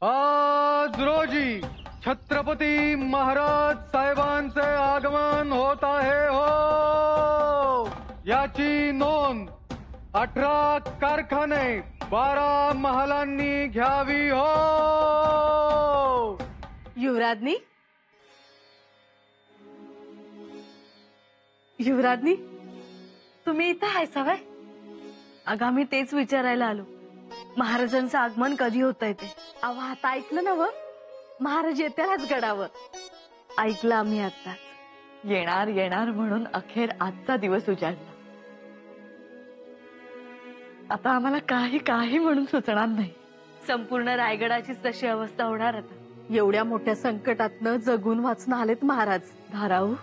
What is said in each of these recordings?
आज रोजी छत्रपती महाराज साहेबांचे आगमन होत आहे हो, याची नोंद 18 कारखाने 12 महालांनी घ्यावी हो. युवराजनी, युवराजनी, तुम्ही इथं आहे सवय? अगं आम्ही तेच विचारायला आलो, महाराजांचं आगमन कधी होतंय ते. अहो आता ऐकलं ना व, महाराज येत्याच गडावर. ऐकलं आम्ही आताच. येणार येणार म्हणून अखेर आजचा दिवस उजाडला. आता आम्हाला काही काही म्हणून सुचणार नाही. संपूर्ण रायगडाचीच तशी अवस्था होणार आता. एवढ्या मोठ्या संकटातनं जगून वाचून आलेत महाराज. धाराऊ,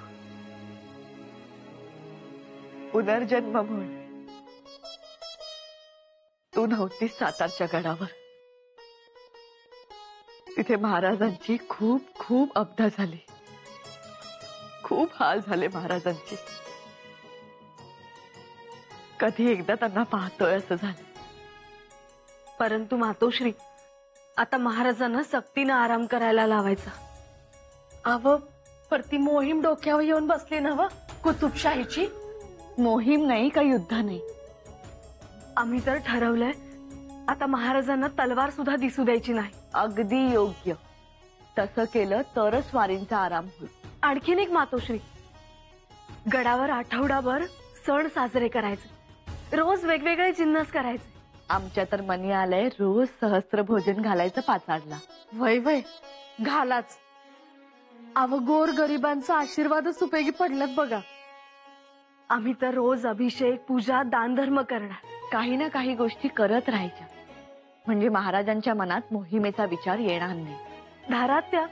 पुनर्जन्म म्हणून तू नव्हतीस सातारच्या गडावर. तिथे महाराजांची खूप खूप अबदा झाली. खूप हाल झाले महाराजांचे. कधी एकदा त्यांना पाहतोय असं झालं. परंतु मातोश्री, आता महाराजांना सक्तीनं आराम करायला लावायचा. अव पर ती मोहीम डोक्यावर येऊन बसली ना व, कुतुबशाहीची. मोहीम नाही का युद्ध नाही. आम्ही तर ठरवलंय आता महाराजांना तलवार सुद्धा दिसू द्यायची नाही. अगदी योग्य. तसं केलं तरच स्वारींचा आराम होईल. आणखीन एक मातोश्री, गडावर आठवडाभर सण साजरे करायचे. रोज वेगवेगळे जिन्नस करायचे. आमच्या तर मनी आलंय रोज सहस्त्र भोजन घालायचं पाचाडला. वय वय घालाच. अव गोर गरिबांचा आशीर्वादच उपयोगी पडल्यात बघा. आम्ही तर रोज अभिषेक पूजा दानधर्म करणार. काही ना काही गोष्टी करत राहायच्या, म्हणजे महाराजांच्या मनात मोहिमेचा विचार येणार नाही. धारात त्या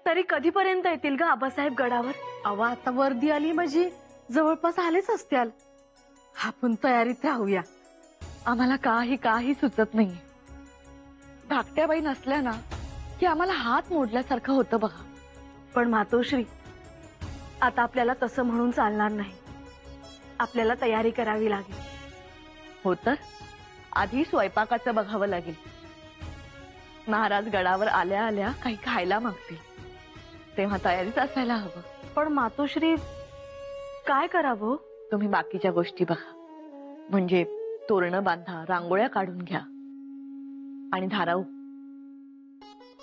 तरी कधीपर्यंत येतील ग आबासाहेब गडावर? अव आता वर्दी आली म्हणजे जवळपास आलेच असत्याल. आपण तयारीत राहूया. आम्हाला काही काही सुचत नाहीये. धाकट्या बाई नसल्या ना की आम्हाला हात मोडल्यासारखं होतं बघा. पण मातोश्री, आता आपल्याला तसं म्हणून चालणार नाही. आपल्याला तयारी करावी लागेल. हो तर आधी स्वयंपाकाचं बघावं लागेल. महाराज गडावर आल्या आल्या काही खायला मागतील, तेव्हा तयारीच असायला हवं. पण मातोश्री काय करावं? तुम्ही बाकीच्या गोष्टी बघा, म्हणजे तोरणं बांधा, रांगोळ्या काढून घ्या. आणि धाराऊ,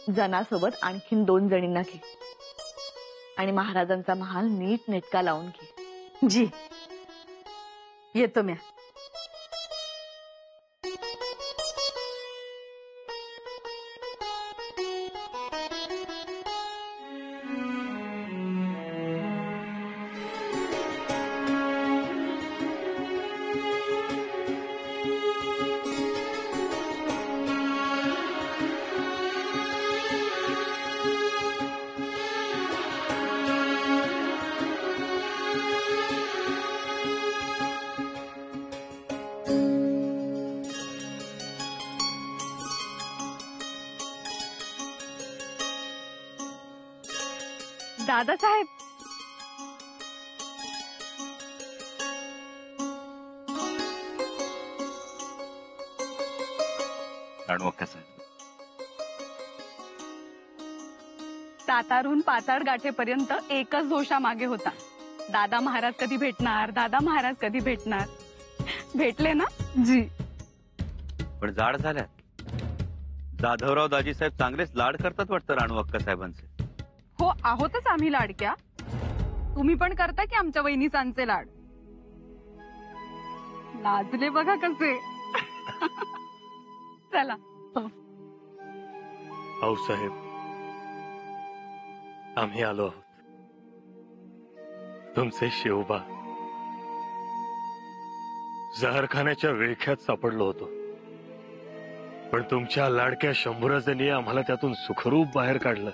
जनासोबत आणखीन 2 जणींना घे आणि महाराजांचा महाल नीट नेटका लावून घे. जी येतो म्या. दादासाहेब, सातारून पाचाड गाठेपर्यंत एकच दोषा मागे होता. दादा महाराज कधी भेटणार, दादा महाराज कधी भेटणार. भेटले ना? जी. पण जाड झाल्या. जाधवराव दाजी साहेब चांगलेच लाड करतात वाटतं राणू अक्का साहेबांचे. हो, आहोतच आम्ही लाडक्या. तुम्ही पण करता की आमच्या वहिनीसांचे लाड. लाजले बघा कसे. चला. भाऊसाहेब, आम्ही आलो आहोत. तुमचे शिवबा जहरखान्याच्या विळख्यात सापडलो होतो, पण तुमच्या लाडक्या शंभूराजांनी आम्हाला त्यातून सुखरूप बाहेर काढलं.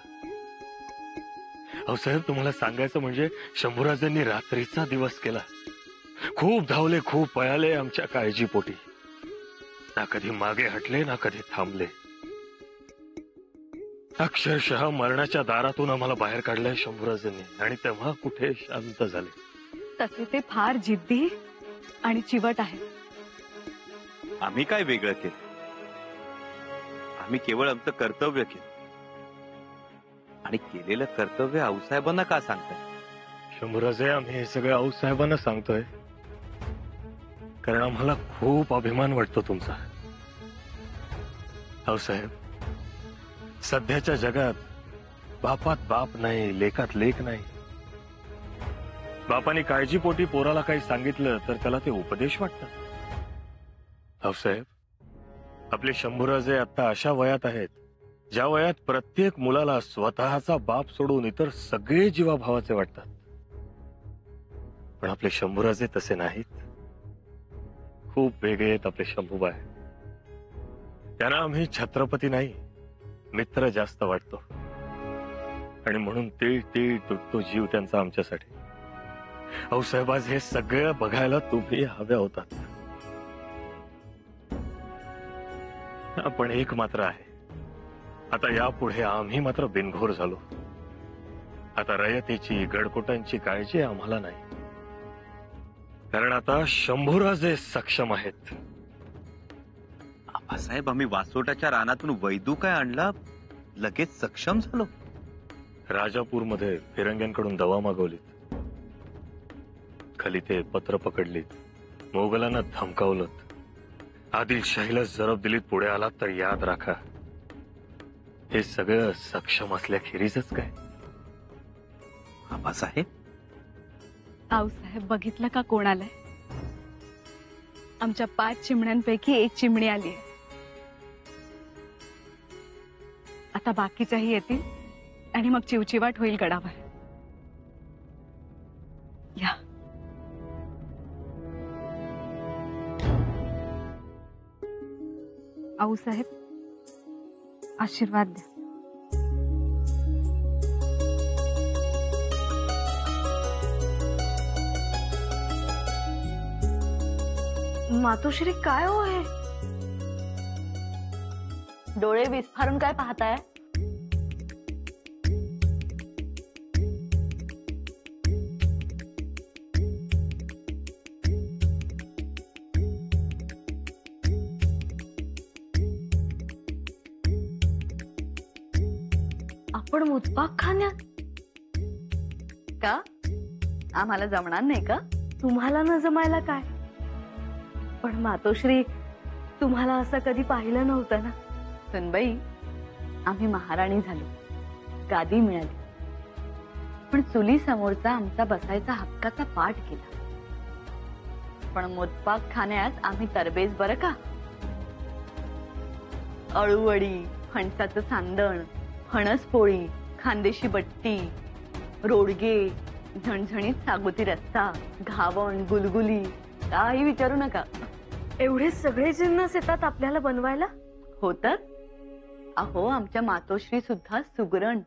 साहेब, तुम्हाला सांगायचं म्हणजे शंभूराजांनी रात्रीचा दिवस केला. खूप धावले, खूप पळाले आमच्या काळजीपोटी. ना कधी मागे हटले, ना कधी थांबले. अक्षरशः मरणाच्या दारातून आम्हाला बाहेर काढलंय शंभूराजांनी, आणि तेव्हा कुठे शांत झाले. तसे ते फार जिद्दी आणि चिवट आहे. आम्ही काय वेगळं केलं? आम्ही केवळ आमचं कर्तव्य केलं. आणि केलेलं कर्तव्य आऊसाहेबांना का सांगताय? शंभूराजे, आम्ही हे सगळं आऊसाहेबांना सांगतोय कारण आम्हाला खूप अभिमान वाटतो तुमचा. आऊसाहेब, सध्याच्या जगात बापात बाप नाही, लेकात लेक नाही. बापाने काळजीपोटी पोराला काही सांगितलं तर त्याला ते उपदेश वाटतं. आऊसाहेब, आपले शंभूराजे आता अशा वयात आहेत ज्या वयात प्रत्येक मुलाला स्वतःचा बाप सोडून इतर सगळे जीवाभावाचे वाटतात. पण आपले शंभूराजे तसे नाहीत. खूप वेगळे आहेत आपले शंभूबाई. त्यांना आम्ही छत्रपती नाही, मित्र जास्त वाटतो. आणि म्हणून तीळ तीळ तुटतो जीव त्यांचा आमच्यासाठी. आऊसाहेब, आज हे सगळं बघायला तुम्ही हव्या होतात. पण एक मात्र आहे, आता यापुढे आम्ही मात्र बिनघोर झालो. आता रयतेची गडकोटांची काळजी आम्हाला नाही, कारण आता शंभूराजे सक्षम आहेत. आबासाहेब, आम्ही वासोटाच्या रानातून वैदू काय आणला, लगेच सक्षम झालो. राजापूरमध्ये फिरंग्यांकडून दवा मागवलीत, खलिते पत्र पकडलीत, मोगलांना धमकावलं, आदिलशाहीला जरब दिलीत, पुढे आलात तर याद राखा, हे सगळं सक्षम असल्याखेरीजच काय. आबासाहेब, आऊसाहेब, बघितलं का कोण आलाय? आमच्या 5 चिमण्यांपैकी एक चिमणी आली. आता बाकीच्याही येतील आणि मग चिवचिवाट होईल गडावर. या. आऊसाहेब, आशीर्वाद द्या. मातोश्री, काय हो आहे? डोळे विस्फारून काय पाहताय? आपण मुतपाक खाण्यात? का आम्हाला जमणार नाही का? तुम्हाला न जमायला काय, पण मातोश्री, तुम्हाला असं कधी पाहिलं नव्हतं ना. सुनबाई, आम्ही महाराणी झालो, गादी मिळाली, पण चुली समोरचा आमचा बसायचा हक्काचा पाठ केला. पण मोदपाक खाण्यात आम्ही तरबेज बरं का. अळूवडी, फणसाचं सांदण, फणस पोळी, खानदेशी बट्टी, रोडगे, झणझणीत सागोती रस्सा, घावण, गुलगुली, काही विचारू नका. एवढे सगळे जिन्नस येतात आपल्याला बनवायला? होतात. अहो, आमच्या मातोश्री सुद्धा सुगरण.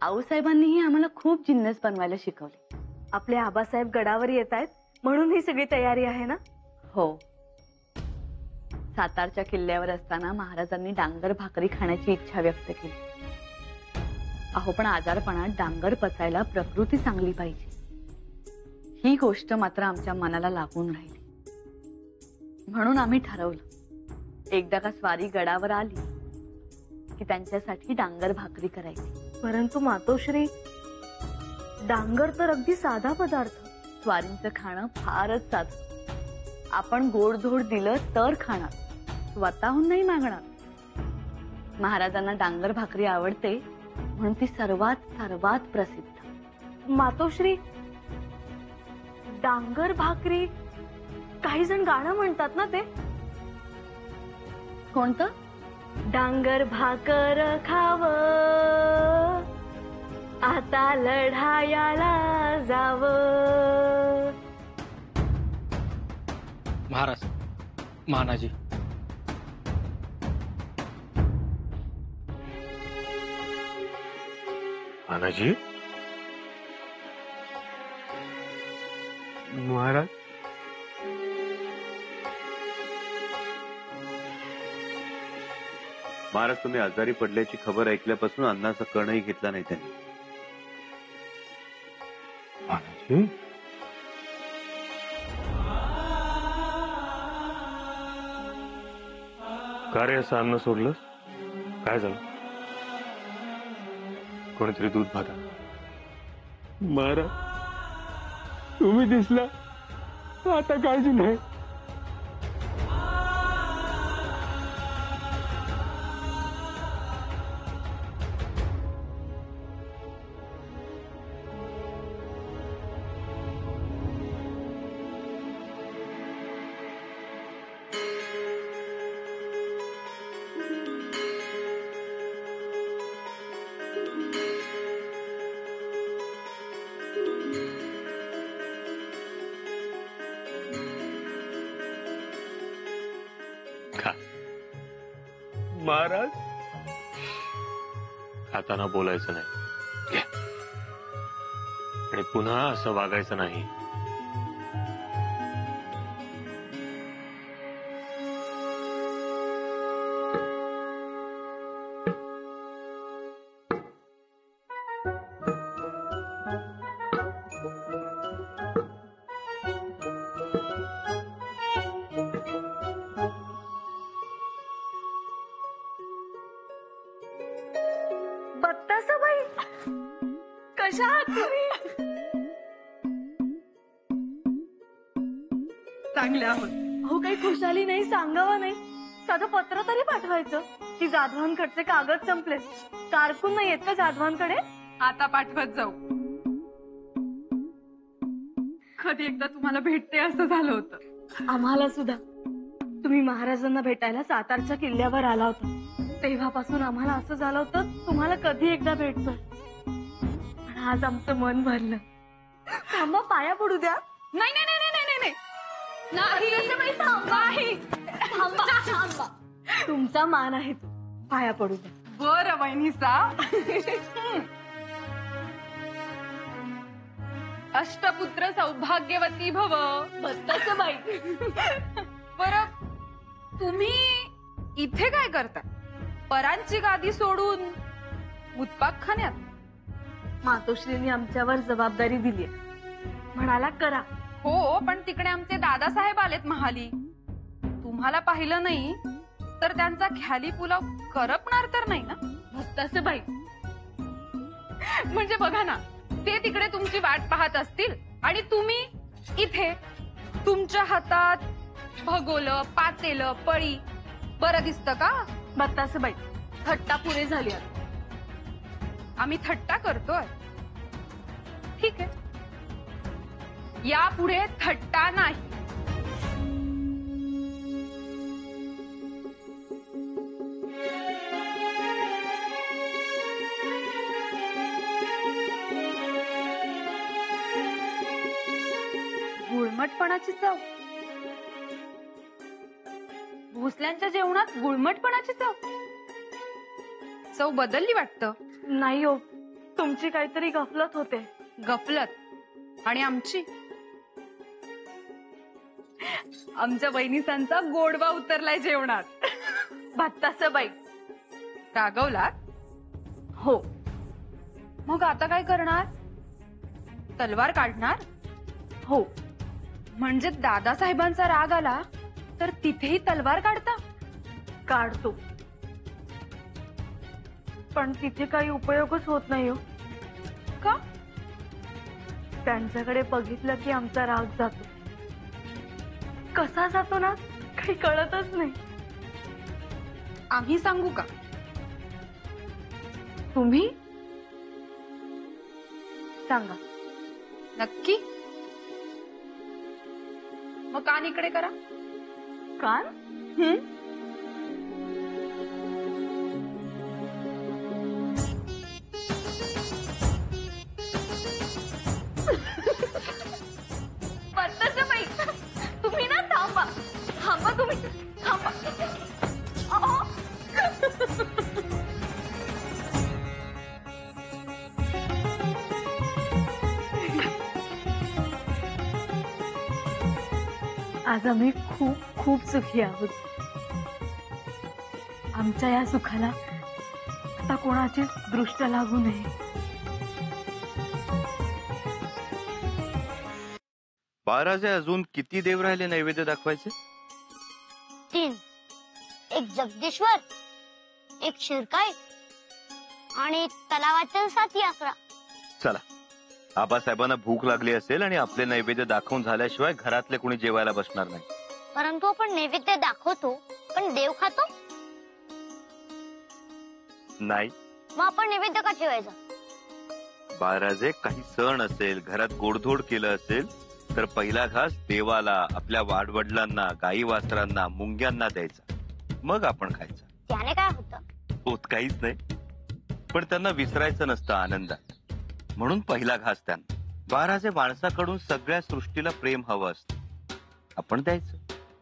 आऊसाहेबांनीही आम्हाला खूप जिन्नस बनवायला शिकवले. आपले आबासाहेब गडावर येत आहेत म्हणून ही सगळी तयारी आहे ना? हो. सातारच्या किल्ल्यावर असताना महाराजांनी डांगर भाकरी खाण्याची इच्छा व्यक्त केली. अहो, पण आजारपणात डांगर पचायला प्रकृती चांगली पाहिजे, ही गोष्ट मात्र आमच्या मनाला लागून राहिली. म्हणून आम्ही ठरवलं, एकदा का स्वारी गडावर आली की त्यांच्यासाठी डांगर भाकरी करायची. परंतु मातोश्री, डांगर तर अगदी साधा पदार्थ. स्वारींचं खाणं फारच साधं. आपण गोडधोड दिलं तर खाणार, स्वतःहून नाही मागणार. महाराजांना डांगर भाकरी आवडते म्हणून ती सर्वात सर्वात प्रसिद्ध. मातोश्री, डांगर भाकरी, काही जण गाणं म्हणतात ना ते? कोणतं? डांगर भाकर खाव, आता लढायाला जाव. महाराज, महानाजी, आनाजी, महाराज, महाराज, तुम्ही आजारी पडल्याची खबर ऐकल्यापासून अन्नाचा कणही घेतला नाही त्यांनी. आनाजी, का रे असं अन्न सोडलं? काय झालं? कोणीतरी दूध भाता. महाराज तुम्ही दिसला आता काळजी नाही. खा. महाराज खाताना बोलायचं नाही. घ्या. आणि पुन्हा असं वागायचं नाही. बत्तासाबाई कशा आहात तुम्ही? चांगले आहोत. हो काही खुशाली नाही, सांगावं नाही, साधं पत्र तरी पाठवायचं की जाधवांकडचे कागद संपले. कारकून नाही येत का जाधवांकडे? आता पाठवत जाऊ. कधी एकदा तुम्हाला भेटते असं झालं होतं. आम्हाला सुद्धा तुम्ही महाराजांना भेटायला सातारच्या किल्ल्यावर आला होता. तेव्हापासून आम्हाला असं झालं होतं तुम्हाला कधी एकदा भेटतो. पण आज आमचं मन भरलं. थांबा, पाया पडू द्या. नाही नाही नाही नाही नाही नाही. थांबा थांबा, तुमचा मान आहे तो, पाया पडू द्या. बरं वहिनीसा. अष्टपुत्र सौभाग्यवती भव. बत्तासाबाई बरं तुम्ही इथे काय करता? परांची गादी सोडून मुतपाकखान्यात? मातोश्रींनी आमच्यावर जबाबदारी दिली, म्हणाला करा. हो, पण तिकडे आमचे दादासाहेब आलेत महाली. तुम्हाला पाहिलं नाही तर त्यांचा ख्याली पुलाव करपणार तर नाही ना? बत्तासाबाई म्हणजे बघा ना, ते तिकडे तुमची वाट पाहत असतील आणि तुम्ही इथे तुमच्या हातात भगोलं, पातेलं, पळी. बरं दिसतं का? बत्तासाबाई थट्टा पुरे झाली आता. आम्ही थट्टा करतोय. ठीक आहे, यापुढे थट्टा नाही. गुळमटपणाची चव. भोसल्यांच्या जेवणात गुळमटपणाची चव. चव बदलली वाटतं. नाही हो, तुमची काहीतरी गफलत होते. गफलत? आणि आमची? आमच्या बहिणीसांचा गोडवा उतरलाय जेवणात. बत्तासाबाई रागवलात? हो. मग आता काय करणार? तलवार काढणार? हो. म्हणजे दादासाहेबांचा राग आला तर तिथेही तलवार काढता? काढतो, पण तिथे काही उपयोगच होत नाही हो. का? त्यांच्याकडे बघितलं की आमचा राग जातो. कसा जातो ना काही कळतच नाही. आम्ही सांगू का? तुम्ही सांगा. नक्की? मग कान इकडे करा. कान? बत्तासाबाई तुम्ही ना थांबा. थांबा तुम्ही, थांबा. अहो. आज आम्ही खूप खूप सुखी आहोत. आमच्या या सुखाला आता कोणाची दृष्ट लागू नये. बाराजे अजून किती देव राहिले नैवेद्य दाखवायचे? 3. एक जगदीश्वर, एक शिरकाई आणि तलावातील 7 अकरा. चला, आबासाहेबांना भूक लागली असेल आणि आपले नैवेद्य दाखवून झाल्याशिवाय घरातले कोणी जेवायला बसणार नाही. परंतु आपण नैवेद्य दाखवतो पण देव खातो. नाही मग आपण नैवेद्य का ठेवायचा? बाळराजे, काही सण असेल, घरात गोडधोड केलं असेल तर पहिला घास देवाला, आपल्या वाडवडिलांना, गाई वासरांना, मुंग्यांना द्यायचा, मग आपण खायचा. त्याने काय होतं? होत काहीच नाही, पण त्यांना विसरायचं नसतं आनंदात, म्हणून पहिला घास त्यांना. बाळराजे, माणसाकडून सगळ्या सृष्टीला प्रेम हवं असतं, आपण द्यायचं.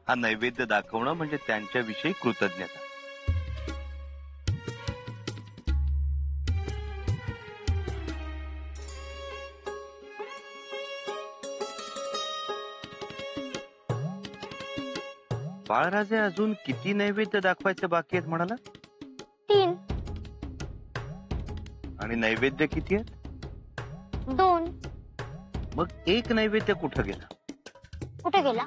हा नैवेद्य दाखवणं म्हणजे त्यांच्याविषयी कृतज्ञता. बाळराजे, अजून किती नैवेद्य दाखवायचे बाकी आहेत म्हणाला? 3. आणि नैवेद्य किती आहेत? 2. मग एक नैवेद्य कुठं गेला? कुठे गेला?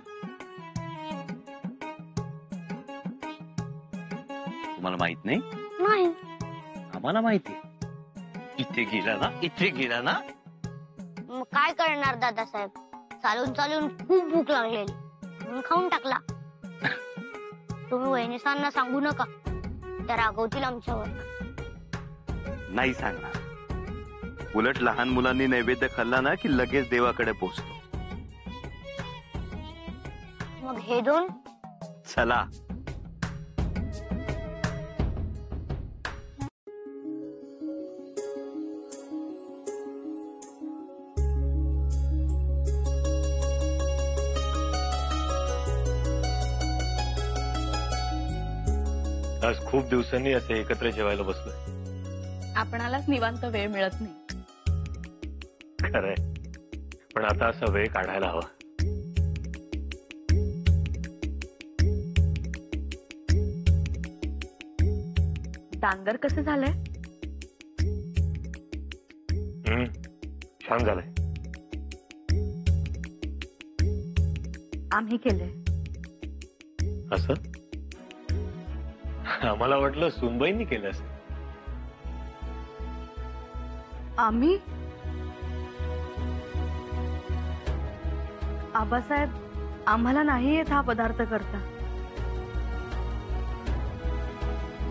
तुम्हाला माहित नाही? नाही. आम्हाला माहिती. इथे गेला ना, इथे गेला ना. मग काय करणार दादासाहेब? चालून चालून खूप भूक लागलेली म्हणून खाऊन टाकला. तुम्ही वहिनीसांना सांगू नका, त्या रागवतील आमच्यावर. नाही सांगणार. उलट लहान मुलांनी नैवेद्य खाल्ला ना की लगेच देवाकडे पोहोचतो. मग हे 2? चला. आज खूप दिवसांनी असे एकत्र जेवायला बसलोय. आपणालाच निवांत वेळ मिळत नाही. खरंय, पण आता असा वेळ काढायला हवा. डांगर कसं झालंय? छान झालंय. आम्ही केलंय. असं? आम्हाला वाटलं सुनबाईंनी केलं असं. आम्ही? आबासाहेब, आम्हाला नाही येत हा पदार्थ करता.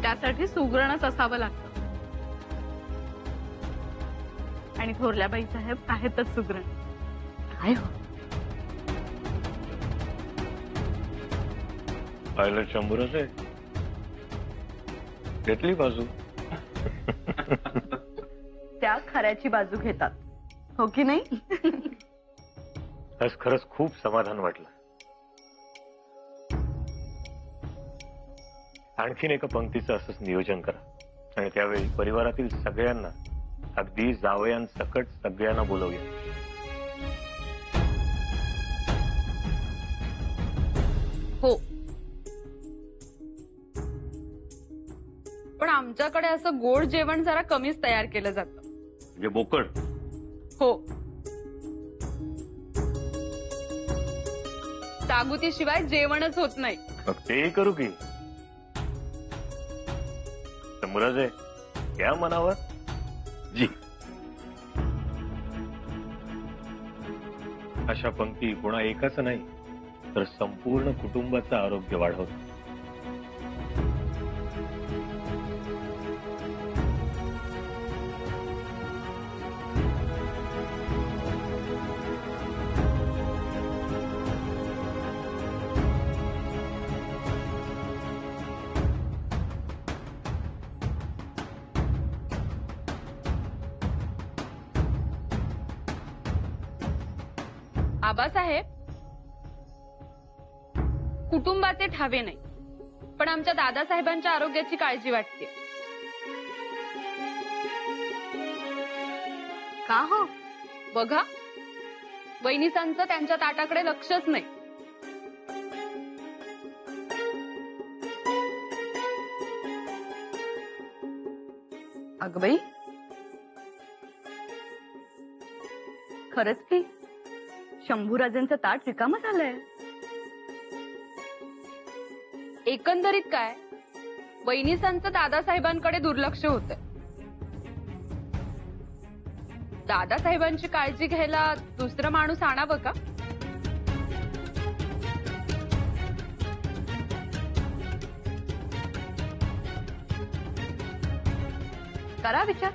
त्यासाठी सुगरणच असावं लागतं. आणि थोरल्याबाई साहेब आहेतच सुगरण. काय हो, पाहिलं शंभूरच आहे. घेतली बाजू. त्या खऱ्याची बाजू घेतात, हो की नाही? आज खरंच खूप समाधान वाटलं. आणखीन एका पंक्तीचं असंच नियोजन करा आणि त्यावेळी परिवारातील सगळ्यांना, अगदी जावयांसकट सगळ्यांना बोलवूया. हो, पण आमच्याकडे असं गोड जेवण जरा कमीच तयार केलं जातं. म्हणजे बोकड? हो, तागुतीशिवाय जेवणच होत नाही. मग तेही करू की. शंभूराज आहे, या मनावर. जी. अशा पंक्ती कोणा एकाच नाही तर संपूर्ण कुटुंबाचं आरोग्य वाढवतात. आबासाहेब, कुटुंबाचे ठावे नाही, पण आमच्या दादासाहेबांच्या आरोग्याची काळजी वाटते. का हो? बघा, वहिनीसांचं त्यांच्या ताटाकडे लक्षच नाही. अगबाई, खरंच की शंभूराजांचं ताट रिकामं झालंय. एकंदरीत काय, वहिनीसांचं दादासाहेबांकडे दुर्लक्ष होतंय. दादासाहेबांची काळजी घ्यायला दुसरं माणूस आणावं का? करा विचार.